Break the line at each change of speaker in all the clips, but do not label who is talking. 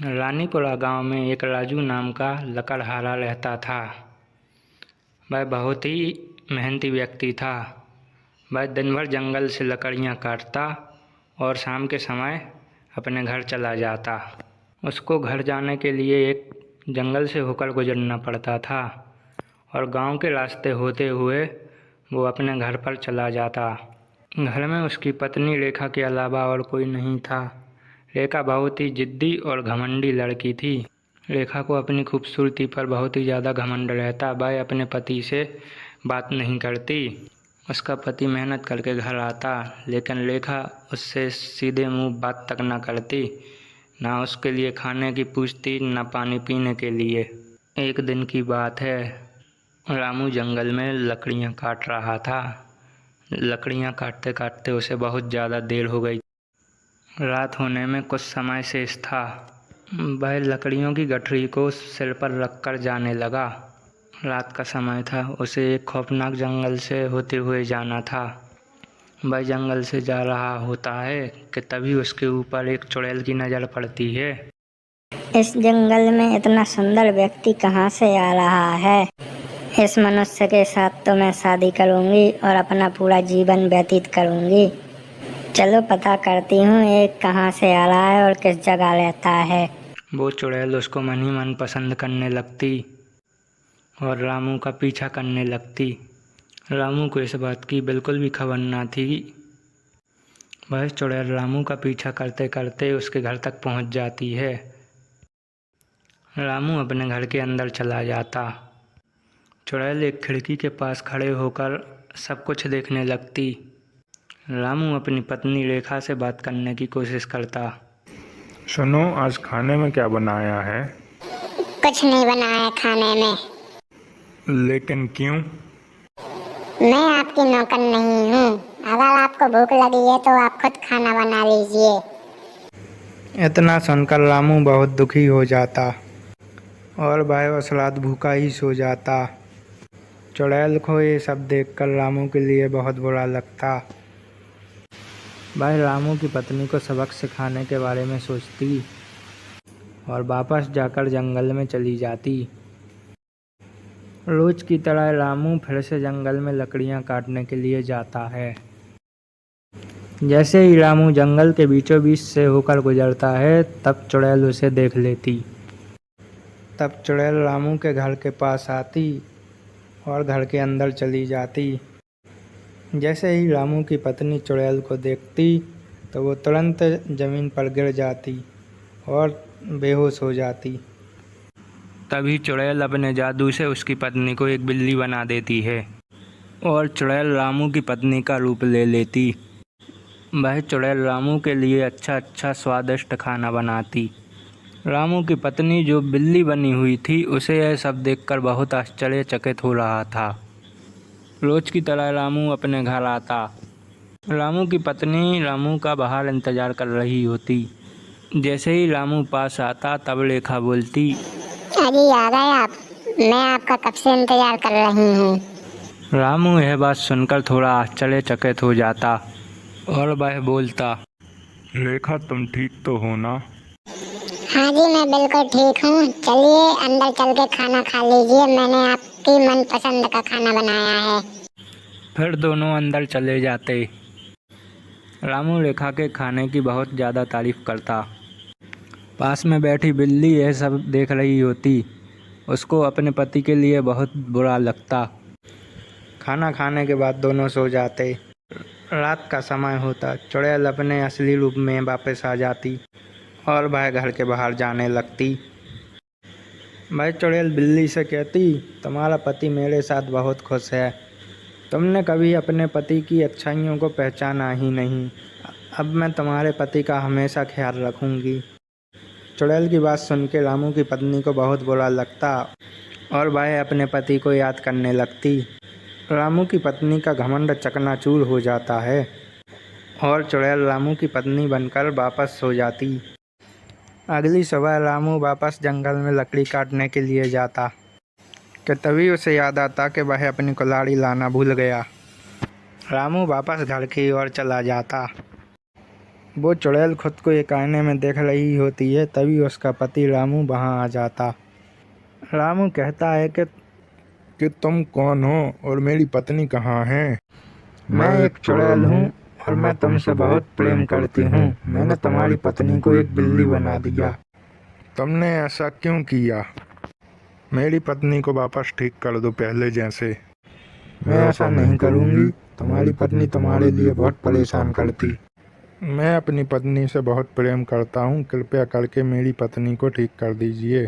रानीपुरा गांव में एक राजू नाम का लकड़हारा रहता था। वह बहुत ही मेहनती व्यक्ति था। वह दिन भर जंगल से लकड़ियां काटता और शाम के समय अपने घर चला जाता। उसको घर जाने के लिए एक जंगल से होकर गुजरना पड़ता था और गांव के रास्ते होते हुए वो अपने घर पर चला जाता। घर में उसकी पत्नी रेखा के अलावा और कोई नहीं था। रेखा बहुत ही जिद्दी और घमंडी लड़की थी। रेखा को अपनी खूबसूरती पर बहुत ही ज़्यादा घमंड रहता। वह अपने पति से बात नहीं करती। उसका पति मेहनत करके घर आता, लेकिन रेखा उससे सीधे मुंह बात तक न करती। ना उसके लिए खाने की पूछती, न पानी पीने के लिए। एक दिन की बात है, रामू जंगल में लकड़ियाँ काट रहा था। लकड़ियाँ काटते काटते उसे बहुत ज़्यादा देर हो गई। रात होने में कुछ समय शेष था। वह लकड़ियों की गठरी को सिर पर रखकर जाने लगा। रात का समय था। उसे एक खौफनाक जंगल से होते हुए जाना था। वह जंगल से जा रहा होता है कि तभी उसके ऊपर एक चुड़ैल की नज़र पड़ती है।
इस जंगल में इतना सुंदर व्यक्ति कहाँ से आ रहा है? इस मनुष्य के साथ तो मैं शादी करूँगी और अपना पूरा जीवन व्यतीत करूँगी। चलो पता करती हूँ एक कहाँ से आ रहा है और किस जगह रहता है।
वो चुड़ैल उसको मन ही मन पसंद करने लगती और रामू का पीछा करने लगती। रामू को इस बात की बिल्कुल भी खबर न थी। वह चुड़ैल रामू का पीछा करते करते उसके घर तक पहुंच जाती है। रामू अपने घर के अंदर चला जाता। चुड़ैल एक खिड़की के पास खड़े होकर सब कुछ देखने लगती। रामू अपनी पत्नी रेखा से बात करने की कोशिश करता।
सुनो, आज खाने में क्या बनाया है?
कुछ नहीं बनाया खाने में।
लेकिन क्यों?
मैं आपकी नौकर नहीं हूँ। अगर आपको भूख लगी है तो आप खुद खाना बना लीजिए।
इतना सुनकर रामू बहुत दुखी हो जाता और वह उस रात भूखा ही सो जाता। चुड़ैल को ये सब देखकर रामू के लिए बहुत बुरा लगता। वह रामू की पत्नी को सबक सिखाने के बारे में सोचती और वापस जाकर जंगल में चली जाती। रोज की तरह रामू फिर से जंगल में लकड़ियां काटने के लिए जाता है। जैसे ही रामू जंगल के बीचों बीच से होकर गुजरता है, तब चुड़ैल उसे देख लेती। तब चुड़ैल रामू के घर के पास आती और घर के अंदर चली जाती। जैसे ही रामू की पत्नी चुड़ैल को देखती तो वो तुरंत ज़मीन पर गिर जाती और बेहोश हो जाती। तभी चुड़ैल अपने जादू से उसकी पत्नी को एक बिल्ली बना देती है और चुड़ैल रामू की पत्नी का रूप ले लेती। वह चुड़ैल रामू के लिए अच्छा स्वादिष्ट खाना बनाती। रामू की पत्नी जो बिल्ली बनी हुई थी, उसे यह सब देखकर बहुत आश्चर्यचकित हो रहा था। रोज की तरह रामू अपने घर आता। रामू की पत्नी रामू का बाहर इंतज़ार कर रही होती। जैसे ही रामू पास आता, तब रेखा बोलती,
अरे आ गए आप। मैं आपका कब से इंतजार कर रही हूँ।
रामू यह बात सुनकर थोड़ा आश्चर्यचकित हो जाता और वह बोलता,
रेखा, तुम ठीक तो हो ना?
हाँ जी, मैं बिल्कुल ठीक हूँ। चलिए अंदर चल के खाना खा लीजिए। मैंने आपकी मनपसंद का खाना बनाया है।
फिर दोनों अंदर चले जाते। रामू रेखा के खाने की बहुत ज़्यादा तारीफ करता। पास में बैठी बिल्ली यह सब देख रही होती। उसको अपने पति के लिए बहुत बुरा लगता। खाना खाने के बाद दोनों सो जाते। रात का समय होता। चुड़ैल अपने असली रूप में वापस आ जाती और वह घर के बाहर जाने लगती। वह चुड़ैल बिल्ली से कहती, तुम्हारा पति मेरे साथ बहुत खुश है। तुमने कभी अपने पति की अच्छाइयों को पहचाना ही नहीं। अब मैं तुम्हारे पति का हमेशा ख्याल रखूंगी। चुड़ैल की बात सुन के रामू की पत्नी को बहुत बुरा लगता और वह अपने पति को याद करने लगती। रामू की पत्नी का घमंड चकनाचूर हो जाता है और चुड़ैल रामू की पत्नी बनकर वापस सो जाती। अगली सुबह रामू वापस जंगल में लकड़ी काटने के लिए जाता कि तभी उसे याद आता कि वह अपनी कुल्हाड़ी लाना भूल गया। रामू वापस घर की ओर चला जाता। वो चुड़ैल खुद को एक आईने में देख रही होती है, तभी उसका पति रामू वहाँ आ जाता। रामू कहता है कि
तुम कौन हो और मेरी पत्नी कहाँ है?
मैं एक चुड़ैल हूँ और मैं तुमसे बहुत प्रेम करती हूँ। मैंने तुम्हारी पत्नी को एक बिल्ली बना दिया।
तुमने ऐसा क्यों किया? मेरी पत्नी को वापस ठीक कर दो पहले जैसे।
मैं ऐसा नहीं करूँगी, तुम्हारी पत्नी तुम्हारे लिए बहुत परेशान करती।
मैं अपनी पत्नी से बहुत प्रेम करता हूँ, कृपया करके मेरी पत्नी को ठीक कर दीजिए।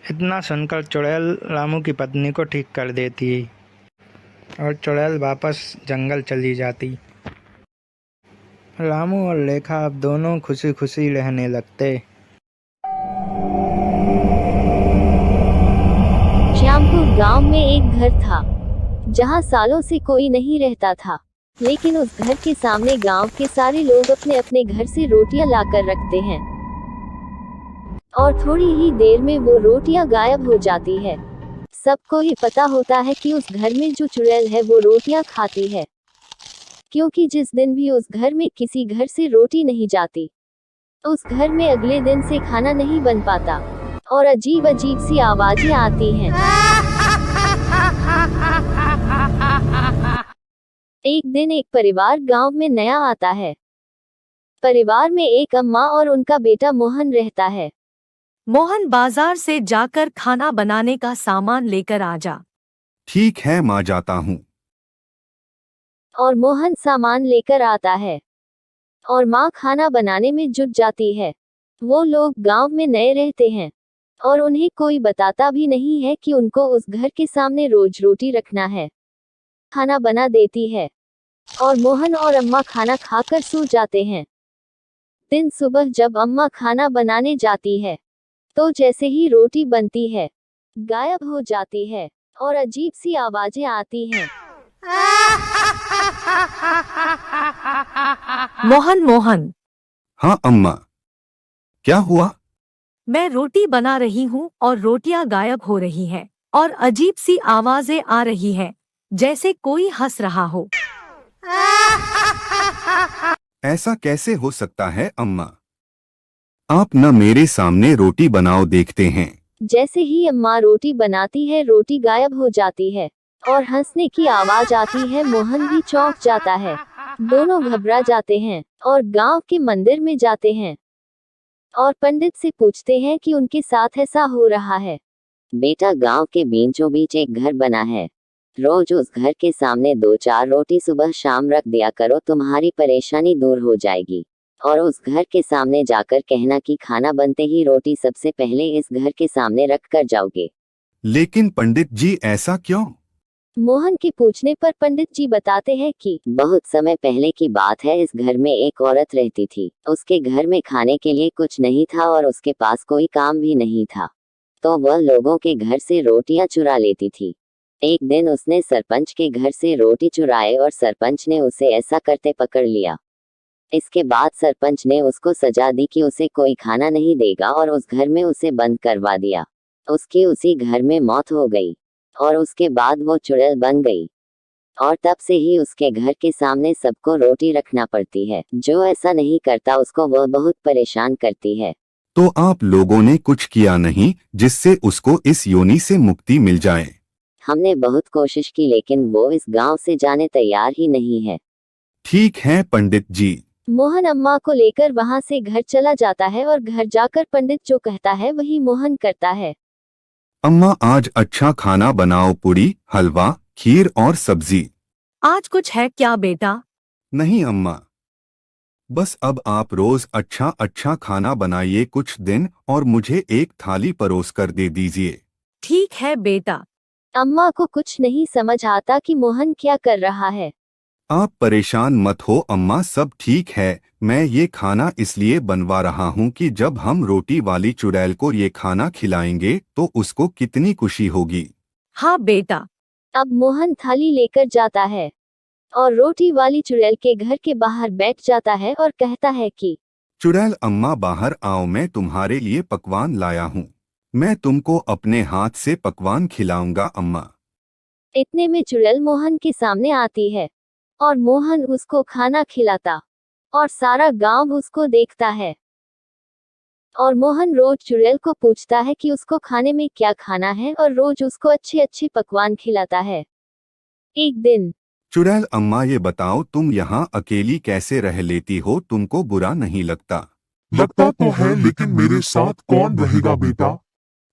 इतना सुनकर चुड़ैल रामू की पत्नी को ठीक कर देती और चुड़ैल वापस जंगल चली जाती। रामू और लेखा अब दोनों खुशी खुशी रहने लगते।
श्यामपुर गांव में एक घर था जहां सालों से कोई नहीं रहता था, लेकिन उस घर के सामने गांव के सारे लोग अपने अपने घर से रोटियां लाकर रखते हैं और थोड़ी ही देर में वो रोटियां गायब हो जाती है। सबको ही पता होता है कि उस घर में जो चुड़ैल है वो रोटियां खाती है, क्योंकि जिस दिन भी उस घर में किसी घर से रोटी नहीं जाती, उस घर में अगले दिन से खाना नहीं बन पाता और अजीब अजीब सी आवाजें आती हैं। एक दिन एक परिवार गांव में नया आता है। परिवार में एक अम्मा और उनका बेटा मोहन रहता है।
मोहन बाजार से जाकर खाना बनाने का सामान लेकर आ जा।
ठीक है माँ, जाता हूँ।
और मोहन सामान लेकर आता है और माँ खाना बनाने में जुट जाती है। वो लोग गांव में नए रहते हैं और उन्हें कोई बताता भी नहीं है कि उनको उस घर के सामने रोज रोटी रखना है। खाना बना देती है और मोहन और अम्मा खाना खाकर सो जाते हैं। दिन सुबह जब अम्मा खाना बनाने जाती है तो जैसे ही रोटी बनती है गायब हो जाती है और अजीब सी आवाजें आती हैं।
मोहन,
हाँ अम्मा, क्या हुआ?
मैं रोटी बना रही हूँ और रोटियां गायब हो रही हैं और अजीब सी आवाजें आ रही हैं, जैसे कोई हंस रहा हो।
ऐसा कैसे हो सकता है अम्मा? आप न मेरे सामने रोटी बनाओ, देखते हैं।
जैसे ही अम्मा रोटी बनाती है रोटी गायब हो जाती है और हंसने की आवाज आती है। मोहन भी चौंक जाता है। दोनों घबरा जाते हैं और गांव के मंदिर में जाते हैं और पंडित से पूछते हैं कि उनके साथ ऐसा हो रहा है। बेटा, गांव के बीचों बीच एक घर बना है, रोज उस घर के सामने 2-4 रोटी सुबह शाम रख दिया करो, तुम्हारी परेशानी दूर हो जाएगी। और उस घर के सामने जाकर कहना कि खाना बनते ही रोटी सबसे पहले इस घर के सामने रख कर जाओगे।
लेकिन पंडित जी, ऐसा क्यों?
मोहन के पूछने पर पंडित जी बताते हैं कि बहुत समय पहले की बात है। इस घर में एक औरत रहती थी। उसके घर में खाने के लिए कुछ नहीं था और उसके पास कोई काम भी नहीं था, तो वह लोगों के घर से रोटियां चुरा लेती थी। एक दिन उसने सरपंच के घर से रोटी चुराए और सरपंच ने उसे ऐसा करते पकड़ लिया। इसके बाद सरपंच ने उसको सजा दी कि उसे कोई खाना नहीं देगा और उस घर में उसे बंद करवा दिया। उसकी उसी घर में मौत हो गई और उसके बाद वो चुड़ैल बन गई और तब से ही उसके घर के सामने सबको रोटी रखना पड़ती है। जो ऐसा नहीं करता उसको वह बहुत परेशान करती है।
तो आप लोगों ने कुछ किया नहीं जिससे उसको इस योनि से मुक्ति मिल जाए?
हमने बहुत कोशिश की, लेकिन वो इस गांव से जाने तैयार ही नहीं है।
ठीक है पंडित जी।
मोहन अम्मा को लेकर वहां से घर चला जाता है और घर जाकर पंडित जो कहता है वही मोहन करता है।
अम्मा, आज अच्छा खाना बनाओ, पूरी, हलवा, खीर और सब्जी।
आज कुछ है क्या बेटा?
नहीं अम्मा, बस अब आप रोज अच्छा अच्छा खाना बनाइए कुछ दिन और मुझे एक थाली परोस कर दे दीजिए।
ठीक है बेटा।
अम्मा को कुछ नहीं समझ आता कि मोहन क्या कर रहा है।
आप परेशान मत हो अम्मा, सब ठीक है। मैं ये खाना इसलिए बनवा रहा हूँ कि जब हम रोटी वाली चुड़ैल को ये खाना खिलाएंगे तो उसको कितनी खुशी होगी।
हाँ बेटा।
अब मोहन थाली लेकर जाता है और रोटी वाली चुड़ैल के घर के बाहर बैठ जाता है और कहता है कि
चुड़ैल अम्मा बाहर आओ, मैं तुम्हारे लिए पकवान लाया हूँ। मैं तुमको अपने हाथ से पकवान खिलाऊंगा अम्मा।
इतने में चुड़ैल मोहन के सामने आती है और मोहन उसको खाना खिलाता और सारा गांव उसको देखता है। और मोहन रोज चुड़ैल को पूछता है कि उसको खाने में क्या खाना है और रोज उसको अच्छे अच्छे पकवान खिलाता है। एक दिन
चुड़ैल अम्मा ये बताओ तुम यहाँ अकेली कैसे रह लेती हो, तुमको बुरा नहीं लगता?
लगता तो है, लेकिन मेरे साथ कौन रहेगा बेटा?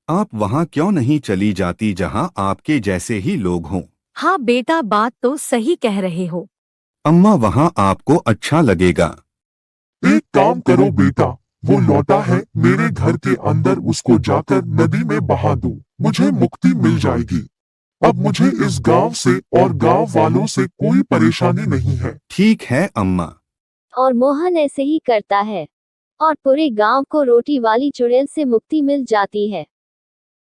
आप वहाँ क्यों नहीं चली जाती जहाँ आपके जैसे ही लोग हों?
हाँ बेटा, बात तो सही कह रहे हो।
अम्मा वहाँ आपको अच्छा लगेगा।
एक काम करो बेटा, वो लौटा है मेरे घर के अंदर, उसको जाकर नदी में बहा दो, मुझे मुक्ति मिल जाएगी। अब मुझे इस गांव से और गांव वालों से कोई परेशानी नहीं है।
ठीक है अम्मा।
और मोहन ऐसे ही करता है और पूरे गांव को रोटी वाली चुड़ैल से मुक्ति मिल जाती है।